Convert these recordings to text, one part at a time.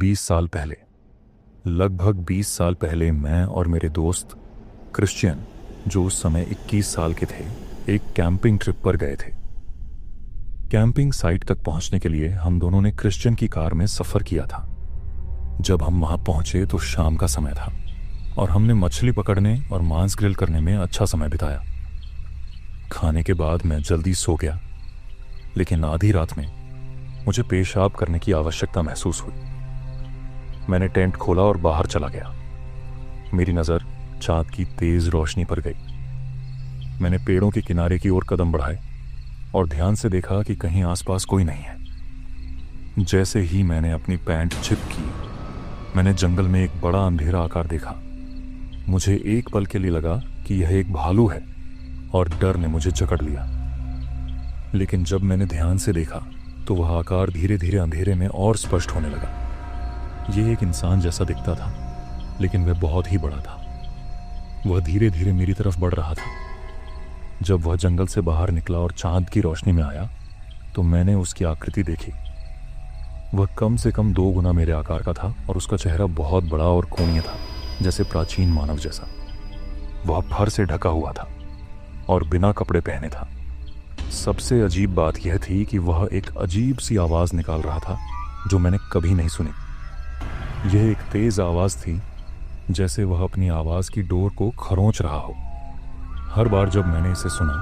20 साल पहले, लगभग 20 साल पहले मैं और मेरे दोस्त क्रिश्चियन, जो उस समय 21 साल के थे, एक कैंपिंग ट्रिप पर गए थे। कैंपिंग साइट तक पहुंचने के लिए हम दोनों ने क्रिश्चियन की कार में सफ़र किया था। जब हम वहां पहुंचे तो शाम का समय था और हमने मछली पकड़ने और मांस ग्रिल करने में अच्छा समय बिताया। खाने के बाद मैं जल्दी सो गया, लेकिन आधी रात में मुझे पेशाब करने की आवश्यकता महसूस हुई। मैंने टेंट खोला और बाहर चला गया। मेरी नज़र चाँद की तेज रोशनी पर गई। मैंने पेड़ों के किनारे की ओर कदम बढ़ाए और ध्यान से देखा कि कहीं आसपास कोई नहीं है। जैसे ही मैंने अपनी पैंट छिप की, मैंने जंगल में एक बड़ा अंधेरा आकार देखा। मुझे एक पल के लिए लगा कि यह एक भालू है और डर ने मुझे जकड़ लिया। लेकिन जब मैंने ध्यान से देखा तो वह आकार धीरे धीरे अंधेरे में और स्पष्ट होने लगा। यह एक इंसान जैसा दिखता था, लेकिन वह बहुत ही बड़ा था। वह धीरे धीरे मेरी तरफ बढ़ रहा था। जब वह जंगल से बाहर निकला और चांद की रोशनी में आया तो मैंने उसकी आकृति देखी। वह कम से कम 2 गुना मेरे आकार का था और उसका चेहरा बहुत बड़ा और कोणीय था, जैसे प्राचीन मानव जैसा। वह फर से ढका हुआ था और बिना कपड़े पहने था। सबसे अजीब बात यह थी कि वह एक अजीब सी आवाज़ निकाल रहा था जो मैंने कभी नहीं सुनी। यह एक तेज़ आवाज़ थी, जैसे वह अपनी आवाज़ की डोर को खरोंच रहा हो। हर बार जब मैंने इसे सुना,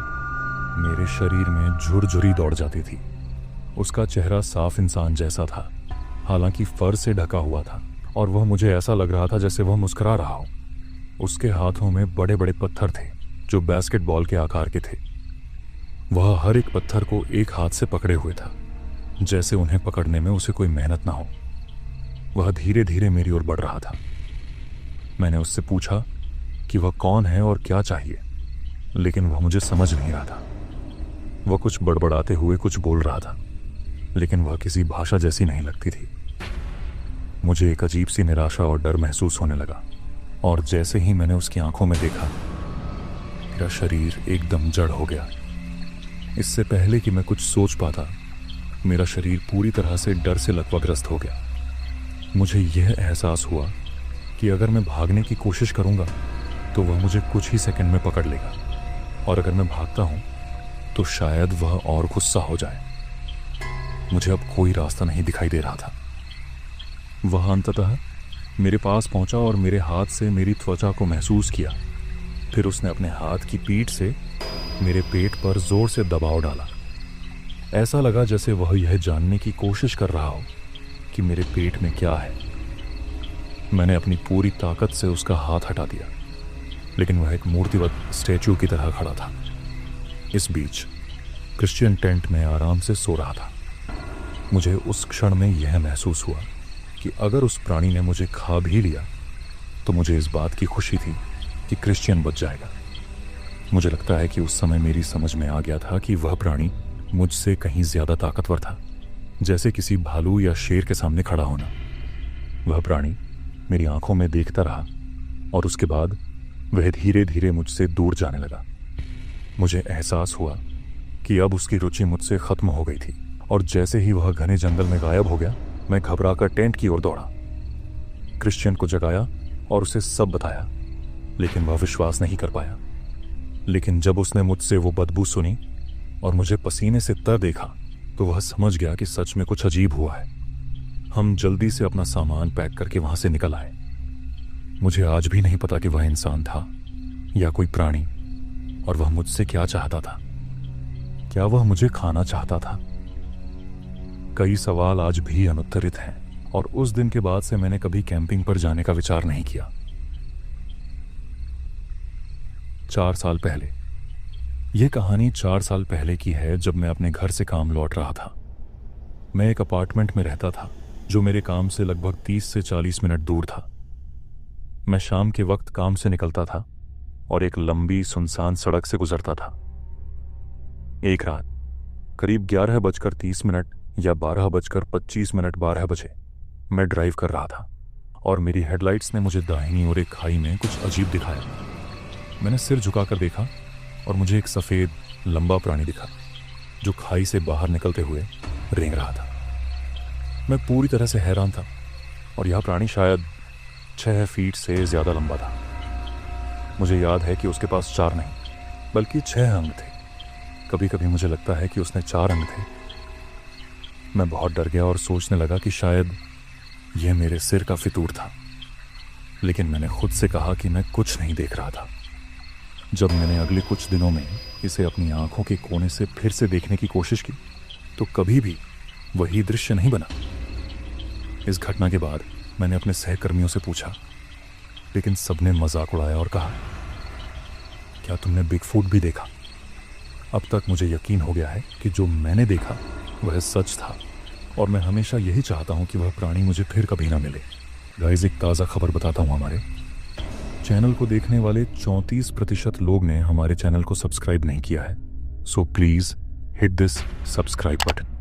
मेरे शरीर में झुरझुरी दौड़ जाती थी। उसका चेहरा साफ इंसान जैसा था, हालांकि फर से ढका हुआ था, और वह मुझे ऐसा लग रहा था जैसे वह मुस्कुरा रहा हो। उसके हाथों में बड़े बड़े पत्थर थे जो बास्केटबॉल के आकार के थे। वह हर एक पत्थर को एक हाथ से पकड़े हुए था, जैसे उन्हें पकड़ने में उसे कोई मेहनत ना हो। वह धीरे धीरे मेरी ओर बढ़ रहा था। मैंने उससे पूछा कि वह कौन है और क्या चाहिए, लेकिन वह मुझे समझ नहीं रहा था। वह कुछ बड़बड़ाते हुए कुछ बोल रहा था, लेकिन वह किसी भाषा जैसी नहीं लगती थी। मुझे एक अजीब सी निराशा और डर महसूस होने लगा, और जैसे ही मैंने उसकी आंखों में देखा, मेरा शरीर एकदम जड़ हो गया। इससे पहले कि मैं कुछ सोच पाता, मेरा शरीर पूरी तरह से डर से लकवाग्रस्त हो गया। मुझे यह एहसास हुआ कि अगर मैं भागने की कोशिश करूंगा तो वह मुझे कुछ ही सेकंड में पकड़ लेगा, और अगर मैं भागता हूं तो शायद वह और गुस्सा हो जाए। मुझे अब कोई रास्ता नहीं दिखाई दे रहा था। वह अंततः मेरे पास पहुंचा और मेरे हाथ से मेरी त्वचा को महसूस किया। फिर उसने अपने हाथ की पीठ से मेरे पेट पर जोर से दबाव डाला। ऐसा लगा जैसे वह यह जानने की कोशिश कर रहा हो कि मेरे पेट में क्या है। मैंने अपनी पूरी ताकत से उसका हाथ हटा दिया, लेकिन वह एक मूर्तिवत स्टैचू की तरह खड़ा था। इस बीच क्रिश्चियन टेंट में आराम से सो रहा था। मुझे उस क्षण में यह महसूस हुआ कि अगर उस प्राणी ने मुझे खा भी लिया तो मुझे इस बात की खुशी थी कि क्रिश्चियन बच जाएगा। मुझे लगता है कि उस समय मेरी समझ में आ गया था कि वह प्राणी मुझसे कहीं ज़्यादा ताकतवर था, जैसे किसी भालू या शेर के सामने खड़ा होना। वह प्राणी मेरी आंखों में देखता रहा और उसके बाद वह धीरे धीरे मुझसे दूर जाने लगा। मुझे एहसास हुआ कि अब उसकी रुचि मुझसे ख़त्म हो गई थी, और जैसे ही वह घने जंगल में गायब हो गया, मैं घबराकर टेंट की ओर दौड़ा। क्रिश्चियन को जगाया और उसे सब बताया, लेकिन वह विश्वास नहीं कर पाया। लेकिन जब उसने मुझसे वो बदबू सुनी और मुझे पसीने से तर देखा तो वह समझ गया कि सच में कुछ अजीब हुआ है। हम जल्दी से अपना सामान पैक करके वहां से निकल आए। मुझे आज भी नहीं पता कि वह इंसान था या कोई प्राणी, और वह मुझसे क्या चाहता था। क्या वह मुझे खाना चाहता था? कई सवाल आज भी अनुत्तरित हैं, और उस दिन के बाद से मैंने कभी कैंपिंग पर जाने का विचार नहीं किया। 4 साल पहले, यह कहानी 4 साल पहले की है, जब मैं अपने घर से काम लौट रहा था। मैं एक अपार्टमेंट में रहता था जो मेरे काम से लगभग 30 से 40 मिनट दूर था। मैं शाम के वक्त काम से निकलता था और एक लंबी सुनसान सड़क से गुजरता था। एक रात करीब 11:30 या 12:25 12 बजे मैं ड्राइव कर रहा था और मेरी हेडलाइट्स ने मुझे दाहिनी ओर एक खाई में कुछ अजीब दिखाया। मैंने सिर झुकाकर देखा और मुझे एक सफ़ेद लंबा प्राणी दिखा जो खाई से बाहर निकलते हुए रेंग रहा था। मैं पूरी तरह से हैरान था। और यह प्राणी शायद 6 फीट से ज़्यादा लंबा था। मुझे याद है कि उसके पास 4 नहीं बल्कि 6 अंग थे। कभी कभी मुझे लगता है कि उसने 4 अंग थे। मैं बहुत डर गया और सोचने लगा कि शायद यह मेरे सिर का फितूर था, लेकिन मैंने खुद से कहा कि मैं कुछ नहीं देख रहा था। जब मैंने अगले कुछ दिनों में इसे अपनी आंखों के कोने से फिर से देखने की कोशिश की तो कभी भी वही दृश्य नहीं बना। इस घटना के बाद मैंने अपने सहकर्मियों से पूछा, लेकिन सबने मजाक उड़ाया और कहा, क्या तुमने बिगफूट भी देखा? अब तक मुझे यकीन हो गया है कि जो मैंने देखा वह सच था, और मैं हमेशा यही चाहता हूं कि वह प्राणी मुझे फिर कभी ना मिले। गाइस, एक ताज़ा खबर बताता हूं। हमारे चैनल को देखने वाले 34% लोग ने हमारे चैनल को सब्सक्राइब नहीं किया है। So please hit this subscribe button.